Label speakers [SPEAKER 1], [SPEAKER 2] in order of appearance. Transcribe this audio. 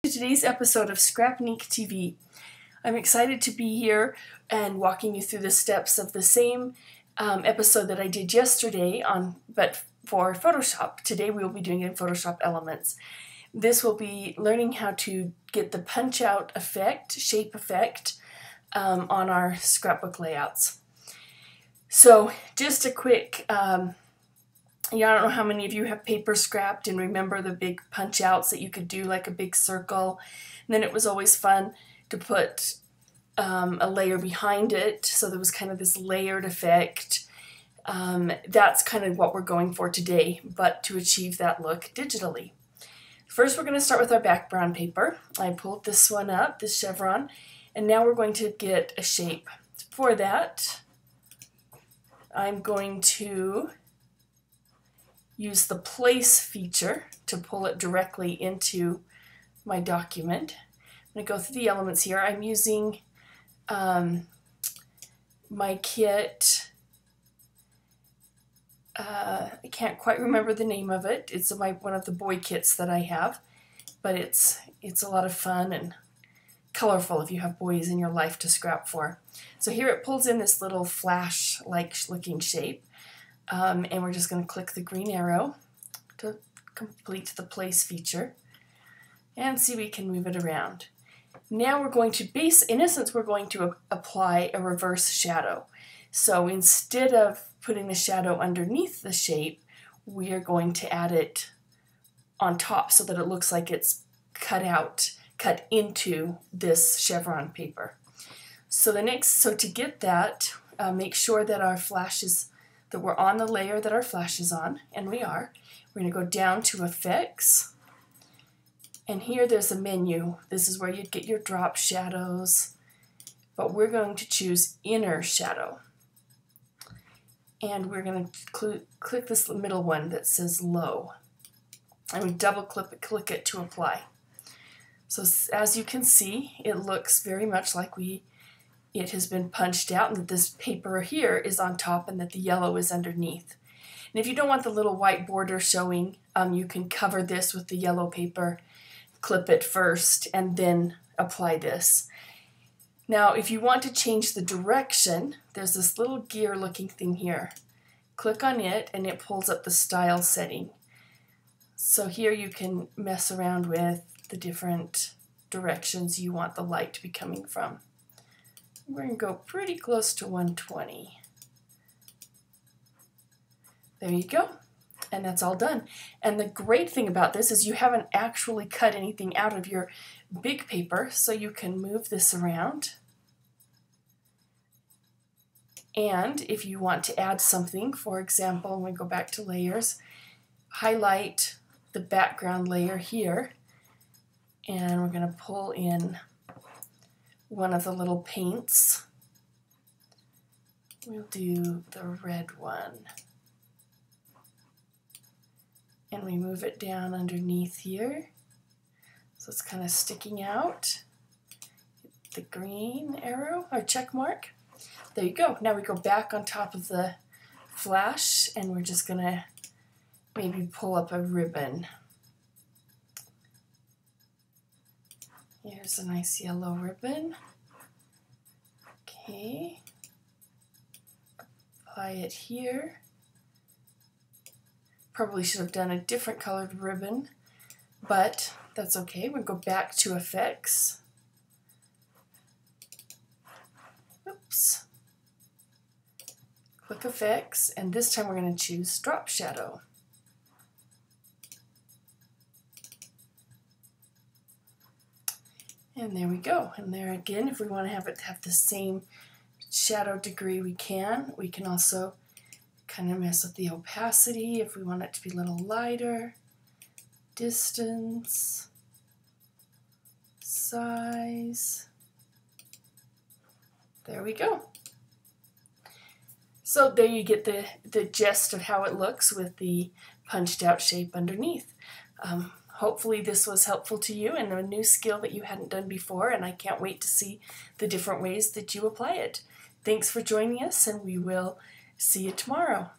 [SPEAKER 1] To today's episode of Scrapnik TV. I'm excited to be here and walking you through the steps of the same episode that I did yesterday but for Photoshop. Today we will be doing it in Photoshop Elements. This will be learning how to get the punch out effect, shape effect on our scrapbook layouts. So just a quick I don't know how many of you have paper scrapped and remember the big punch outs that you could do, like a big circle. And then it was always fun to put a layer behind it, so there was kind of this layered effect. That's kind of what we're going for today, but to achieve that look digitally. First, we're going to start with our background paper. I pulled this one up, this chevron, and now we're going to get a shape. For that, I'm going to use the place feature to pull it directly into my document. I'm going to go through the elements here. I'm using my kit. I can't quite remember the name of it. It's one of the boy kits that I have, but it's a lot of fun and colorful if you have boys in your life to scrap for. So here it pulls in this little flash-like looking shape. And we're just going to click the green arrow to complete the place feature and see we can move it around. Now we're going to in essence, we're going to apply a reverse shadow. So instead of putting the shadow underneath the shape, we are going to add it on top so that it looks like it's cut into this chevron paper. So to get that, make sure that our that we're on the layer that our flash is on, and we are. We're going to go down to Effects, and here there's a menu. This is where you'd get your drop shadows, but we're going to choose Inner Shadow. And we're going to click this middle one that says Low, and we double click it to apply. So as you can see, it looks very much like it has been punched out and that this paper here is on top and that the yellow is underneath. And if you don't want the little white border showing, you can cover this with the yellow paper, clip it first, and then apply this. Now, if you want to change the direction, there's this little gear looking thing here. Click on it and it pulls up the style setting. So here you can mess around with the different directions you want the light to be coming from. We're going to go pretty close to 120. There you go. And that's all done. And the great thing about this is you haven't actually cut anything out of your big paper, so you can move this around. And if you want to add something, for example, when we go back to layers, highlight the background layer here, and we're going to pull in one of the little paints. We'll do the red one. And we move it down underneath here. So it's kind of sticking out. The green arrow, or check mark. There you go. Now we go back on top of the flash and we're just going to maybe pull up a ribbon. Here's a nice yellow ribbon. Okay. Apply it here. Probably should have done a different colored ribbon, but that's okay. We'll go back to Effects. Oops. Click Effects, and this time we're going to choose Drop Shadow. And there we go. And there again, if we want to have it have the same shadow degree, we can. We can also kind of mess with the opacity if we want it to be a little lighter. Distance. Size. There we go. So there you get the gist of how it looks with the punched out shape underneath. Hopefully this was helpful to you and a new skill that you hadn't done before, and I can't wait to see the different ways that you apply it. Thanks for joining us, and we will see you tomorrow.